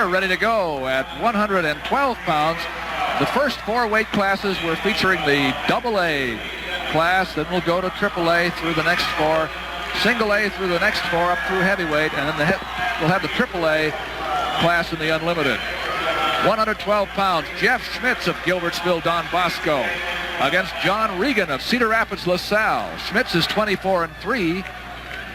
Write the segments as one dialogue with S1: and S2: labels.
S1: we're ready to go at 112 pounds. The first 4 weight classes were featuring the AA class. Then we'll go to AAA through the next 4, single A through the next 4 up through heavyweight, and then we'll have the AAA class in the unlimited. 112 pounds, Jeff Schmitz of Gilbertsville, Don Bosco, against John Regan of Cedar Rapids, LaSalle. Schmitz is 24-3.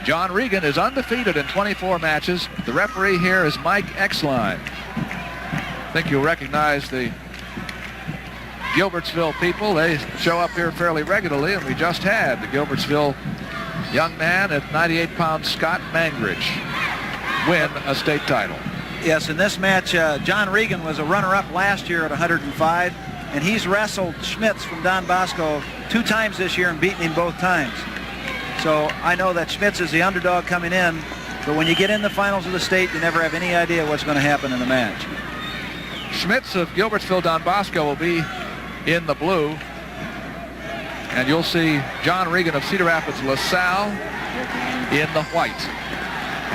S1: John Regan is undefeated in 24 matches. The referee here is Mike Exline. I think you'll recognize the Gilbertsville people. They show up here fairly regularly, and we just had the Gilbertsville young man at 98 pounds, Scott Mangridge, win a state title.
S2: Yes, in this match, John Regan was a runner-up last year at 105, and he's wrestled Schmitz from Don Bosco 2 times this year and beaten him both times. So I know that Schmitz is the underdog coming in, but when you get in the finals of the state, you never have any idea what's going to happen in the match.
S1: Schmitz of Gilbertsville, Don Bosco will be in the blue, and you'll see John Regan of Cedar Rapids, LaSalle in the white.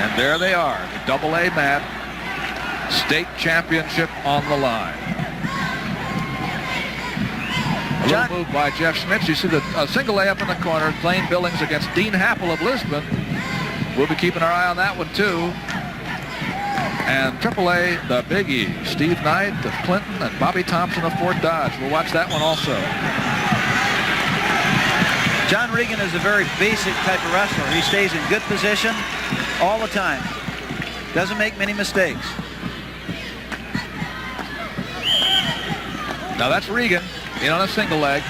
S1: And there they are, the AA mat, state championship on the line. A little move by Jeff Schmitz. You see the single A up in the corner, playing Billings against Dean Happel of Lisbon. We'll be keeping our eye on that one too. And AAA, the biggie, Steve Knight of Clinton and Bobby Thompson of Fort Dodge. We'll watch that one also.
S2: John Regan is a very basic type of wrestler. He stays in good position all the time. Doesn't make many mistakes.
S1: Now that's Regan in on a single leg.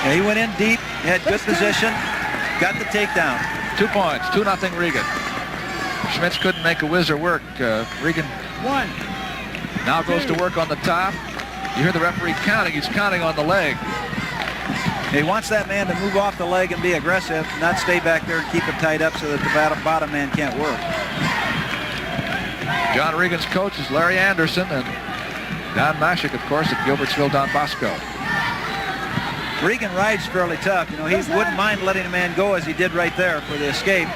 S2: Yeah, he went in deep, had good position, got the takedown.
S1: 2 points, 2-0 Regan. Schmitz couldn't make a whizzer work. Regan now goes to work on the top. You hear the referee counting. He's counting on the leg.
S2: He wants that man to move off the leg and be aggressive, not stay back there and keep it tied up so that the bottom man can't work.
S1: John Regan's coach is Larry Anderson, and Don Mashik, of course, at Gilbertsville, Don Bosco.
S2: Regan rides fairly tough. You know, he wouldn't mind letting a man go as he did right there for the escape,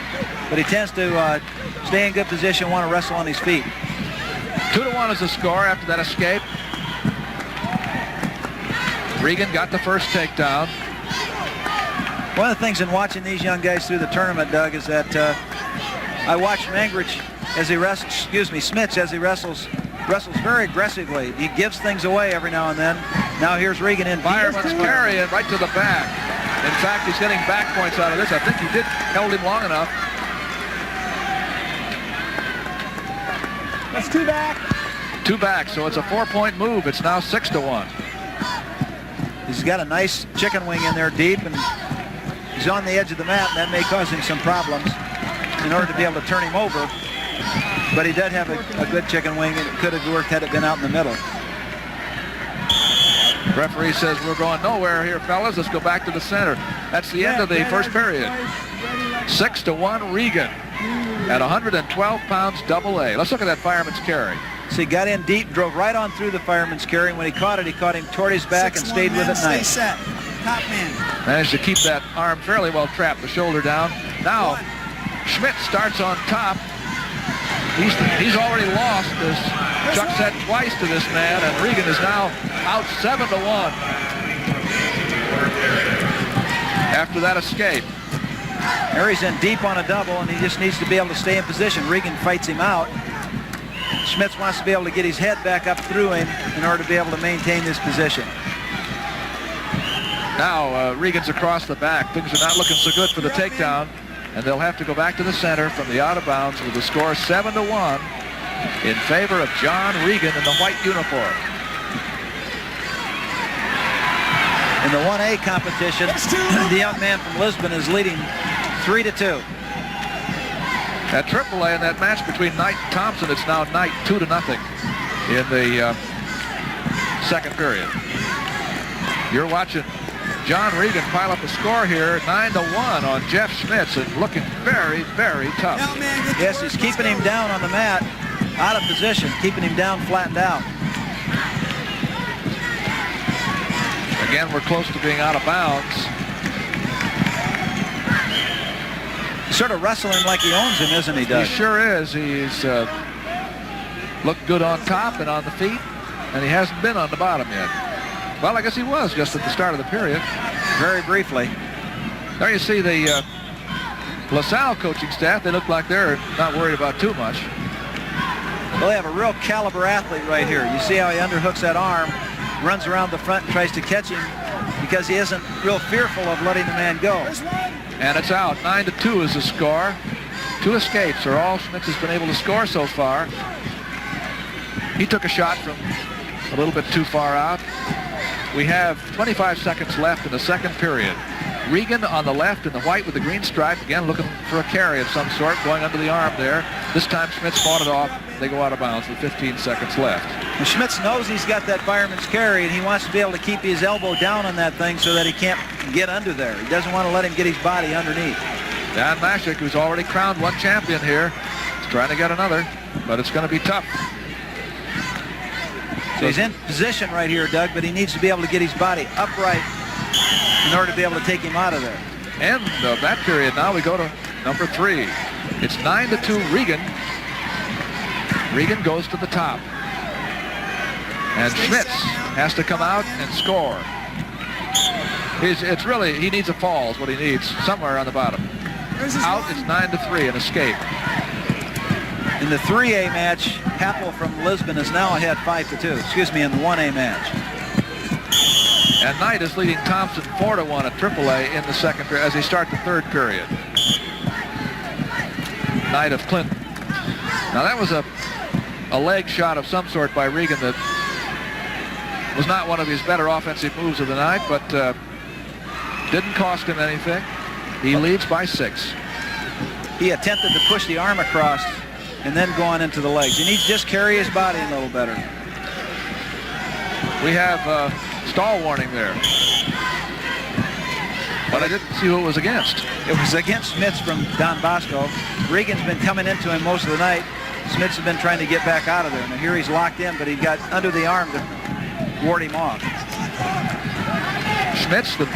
S2: but he tends to stay in good position, want to wrestle on his feet.
S1: 2-1 is the score after that escape. Regan got the first takedown.
S2: One of the things in watching these young guys through the tournament, Doug, is that I watch Mangridge as he wrestles, Schmitz as he wrestles very aggressively. He gives things away every now and then. Now here's Regan in.
S1: Fireman's carry and right to the back. In fact, he's getting back points out of this. I think he held him long enough.
S3: That's 2 back.
S1: 2 back, so it's a 4-point move. It's now 6-1.
S2: He's got a nice chicken wing in there deep, and he's on the edge of the mat, and that may cause him some problems in order to be able to turn him over. But he did have a good chicken wing, and it could have worked had it been out in the middle.
S1: Referee says we're going nowhere here, fellas. Let's go back to the center. That's the end of the first period. 6-1 Regan at 112 pounds AA. Let's look at that fireman's carry.
S2: So he got in deep, drove right on through the fireman's carry. When he caught him toward his back and stayed with it nice.
S3: Stay set. Top man.
S1: Managed to keep that arm fairly well trapped, the shoulder down. Now, Schmitz starts on top. He's already lost, as Chuck said, twice to this man, and Regan is now out 7-1 after that escape.
S2: Harry's in deep on a double, and he just needs to be able to stay in position. Regan fights him out. Schmitz wants to be able to get his head back up through him in order to be able to maintain this position.
S1: Now Regan's across the back. Things are not looking so good for the takedown, and they'll have to go back to the center from the out of bounds with the score 7-1 in favor of John Regan in the white uniform.
S2: In the 1A competition, the young man from Lisbon is leading 3-2.
S1: At AAA in that match between Knight and Thompson, it's now Knight 2-0 in the second period. You're watching John Regan pile up a score here, 9-1 on Jeff Schmitz, and looking very, very tough.
S2: Yes, he's keeping him down on the mat, out of position, keeping him down, flattened out.
S1: Again, we're close to being out of bounds.
S2: Sort of wrestling like he owns him, isn't he, Doug?
S1: He sure is. He's looked good on top and on the feet, and he hasn't been on the bottom yet. Well, I guess he was just at the start of the period.
S2: Very briefly.
S1: There you see the LaSalle coaching staff. They look like they're not worried about too much.
S2: Well, they have a real caliber athlete right here. You see how he underhooks that arm, runs around the front and tries to catch him because he isn't real fearful of letting the man go.
S1: And it's out. 9-2 is the score. 2 escapes are all Schmitz has been able to score so far. He took a shot from a little bit too far out. We have 25 seconds left in the second period. Regan on the left in the white with the green stripe, again looking for a carry of some sort, going under the arm there. This time Schmitz fought it off. They go out of bounds with 15 seconds left.
S2: And Schmitz knows he's got that fireman's carry, and he wants to be able to keep his elbow down on that thing so that he can't get under there. He doesn't want to let him get his body underneath.
S1: Dan Mashik, who's already crowned one champion here, is trying to get another, but it's going to be tough.
S2: So he's in position right here, Doug, but he needs to be able to get his body upright in order to be able to take him out of there.
S1: End of that period. Now we go to number 3. It's 9-2 Regan. Regan goes to the top. And Schmitz has to come out and score. It's really, he needs a fall is what he needs, somewhere on the bottom. Out, it's 9-3, an escape.
S2: In the 3A match, Happel from Lisbon is now ahead 5-2. Excuse me, in the 1A match.
S1: And Knight is leading Thompson 4-1 at AAA in the second period as they start the third period. Knight of Clinton. Now that was a leg shot of some sort by Regan that was not one of his better offensive moves of the night, but didn't cost him anything. He leads by 6.
S2: He attempted to push the arm across and then go on into the legs. He needs to just carry his body a little better.
S1: We have stall warning there. But I didn't see who it was against.
S2: It was against Schmitz from Don Bosco. Regan's been coming into him most of the night. Schmitz has been trying to get back out of there. Now here he's locked in, but he got under the arm to ward him off.
S1: Schmitz, the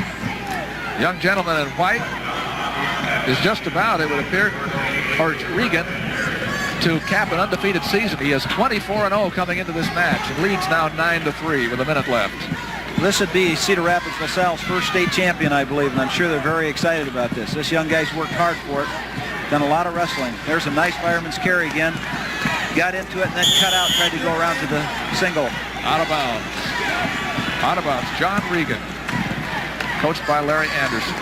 S1: young gentleman in white, is just about, it would appear, or Regan, to cap an undefeated season. He is 24-0 coming into this match and leads now 9-3 with a minute left.
S2: This would be Cedar Rapids LaSalle's first state champion, I believe, and I'm sure they're very excited about this. This young guy's worked hard for it, done a lot of wrestling. There's a nice fireman's carry again. Got into it and then cut out, tried to go around to the single.
S1: Out of bounds. Out of bounds. John Regan, coached by Larry Anderson.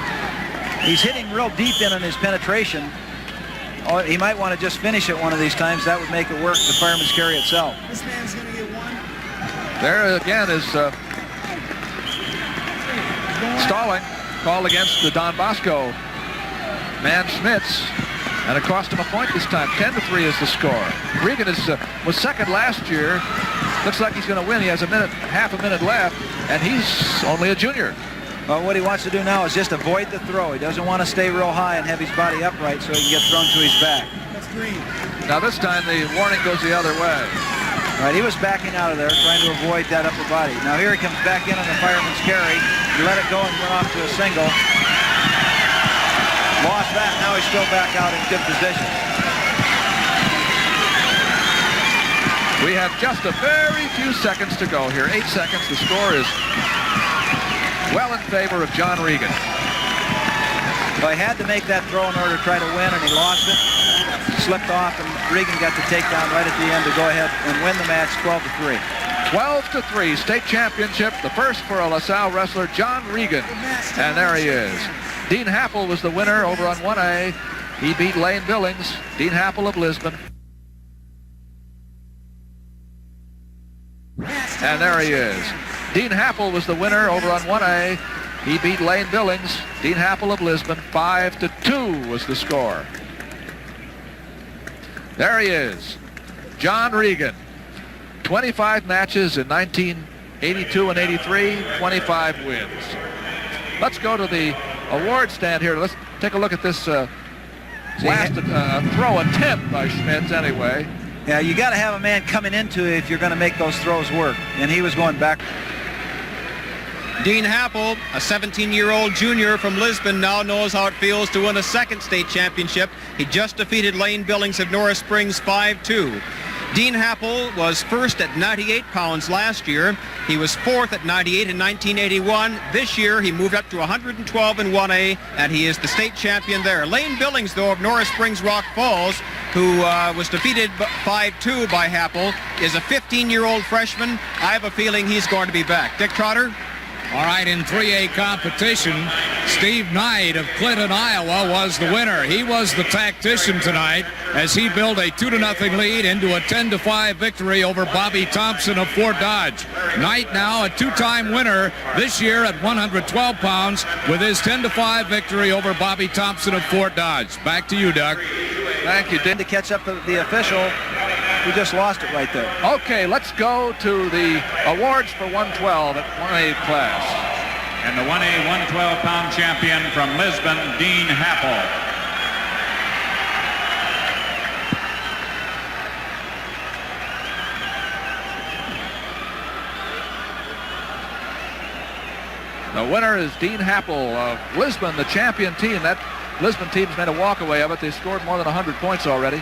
S2: He's hitting real deep in on his penetration. Oh, he might want to just finish it one of these times. That would make it work, the fireman's carry itself.
S3: This man's going to get one.
S1: There again is stalling called against the Don Bosco man Schmitz, and it cost him a point this time. 10-3 is the score. Regan was second last year. Looks like he's going to win. He has half a minute left, and he's only a junior.
S2: Well, what he wants to do now is just avoid the throw. He doesn't want to stay real high and have his body upright so he can get thrown to his back.
S3: That's green.
S1: Now this time the warning goes the other way.
S2: Right, he was backing out of there, trying to avoid that upper body. Now here he comes back in on the fireman's carry. He let it go and went off to a single. Lost that, now he's still back out in good position.
S1: We have just a very few seconds to go here. 8 seconds. The score is well in favor of John Regan.
S2: Well, he had to make that throw in order to try to win, and he lost it. Slipped off, and Regan got the takedown right at the end to go ahead and win the match 12-3.
S1: 12-3, state championship, the first for a LaSalle wrestler, John Regan. And there he is. Dean Happel was the winner over on 1A. He beat Lane Billings. Dean Happel of Lisbon. And there he is. Dean Happel was the winner over on 1A. He beat Lane Billings. Dean Happel of Lisbon. 5-2 was the score. There he is. John Regan. 25 matches in 1982 and 83. 25 wins. Let's go to the award stand here. Let's take a look at this last throw attempt by Schmitz anyway.
S2: Yeah, you got to have a man coming into it if you're going to make those throws work. And he was going back.
S4: Dean Happel, a 17-year-old junior from Lisbon, now knows how it feels to win a second state championship. He just defeated Lane Billings of Norris Springs 5-2. Dean Happel was first at 98 pounds last year. He was fourth at 98 in 1981. This year, he moved up to 112 in 1A, and he is the state champion there. Lane Billings, though, of Norris Springs, Rock Falls, who was defeated 5-2 by Happel, is a 15-year-old freshman. I have a feeling he's going to be back. Dick Trotter?
S3: All right, in 3A competition, Steve Knight of Clinton, Iowa was the winner. He was the tactician tonight as he built a 2-0 lead into a 10-5 victory over Bobby Thompson of Fort Dodge. Knight now a two-time winner this year at 112 pounds with his 10-5 victory over Bobby Thompson of Fort Dodge. Back to you, Doug.
S1: Thank you, Dick.
S2: To catch up to the official, we just lost it right there.
S1: Okay, let's go to the awards for 112 at 1A class.
S5: And the 1A 112-pound champion from Lisbon, Dean Happel.
S1: The winner is Dean Happel of Lisbon, the champion team. That Lisbon team's made a walk-away of it. They scored more than 100 points already.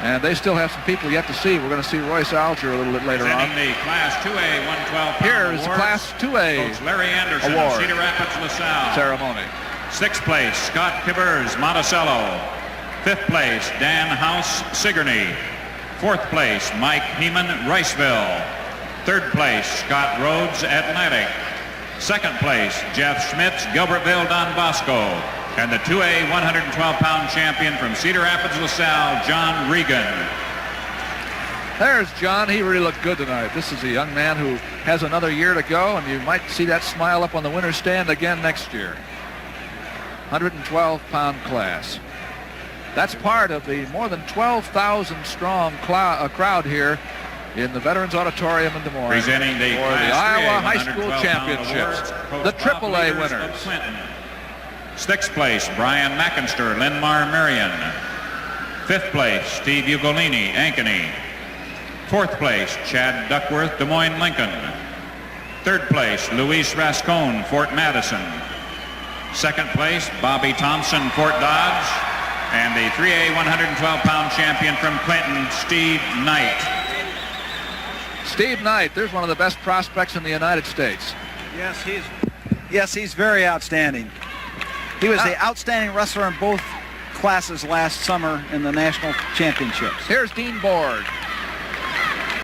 S1: And they still have some people yet to see. We're going to see Royce Alger a little bit later on.
S5: Presenting the Class 2A 112-pound
S1: Here's
S5: awards,
S1: Class 2A
S5: Coach Larry Anderson
S1: award
S5: of Cedar Rapids, LaSalle.
S1: ceremony.
S5: Sixth place, Scott Kibers, Monticello. Fifth place, Dan House, Sigourney. Fourth place, Mike Heeman, Riceville. Third place, Scott Rhodes, Atlantic. Second place, Jeff Schmitz, Gilbertville, Don Bosco. And the 2A 112-pound champion from Cedar Rapids, LaSalle, John Regan.
S1: There's John. He really looked good tonight. This is a young man who has another year to go, and you might see that smile up on the winner's stand again next year. 112-pound class. That's part of the more than 12,000 strong crowd here in the Veterans Auditorium in Des Moines
S5: Presenting the
S1: for the Iowa High School Championships, the AAA winners.
S5: Sixth place, Brian McInster, Linmar Marion. Fifth place, Steve Ugolini, Ankeny. Fourth place, Chad Duckworth, Des Moines Lincoln. Third place, Luis Rascon, Fort Madison. Second place, Bobby Thompson, Fort Dodge. And the 3A 112-pound champion from Clinton, Steve Knight.
S1: Steve Knight, there's one of the best prospects in the United States.
S2: Yes, he's very outstanding. He was the outstanding wrestler in both classes last summer in the national championships.
S1: Here's Dean Board.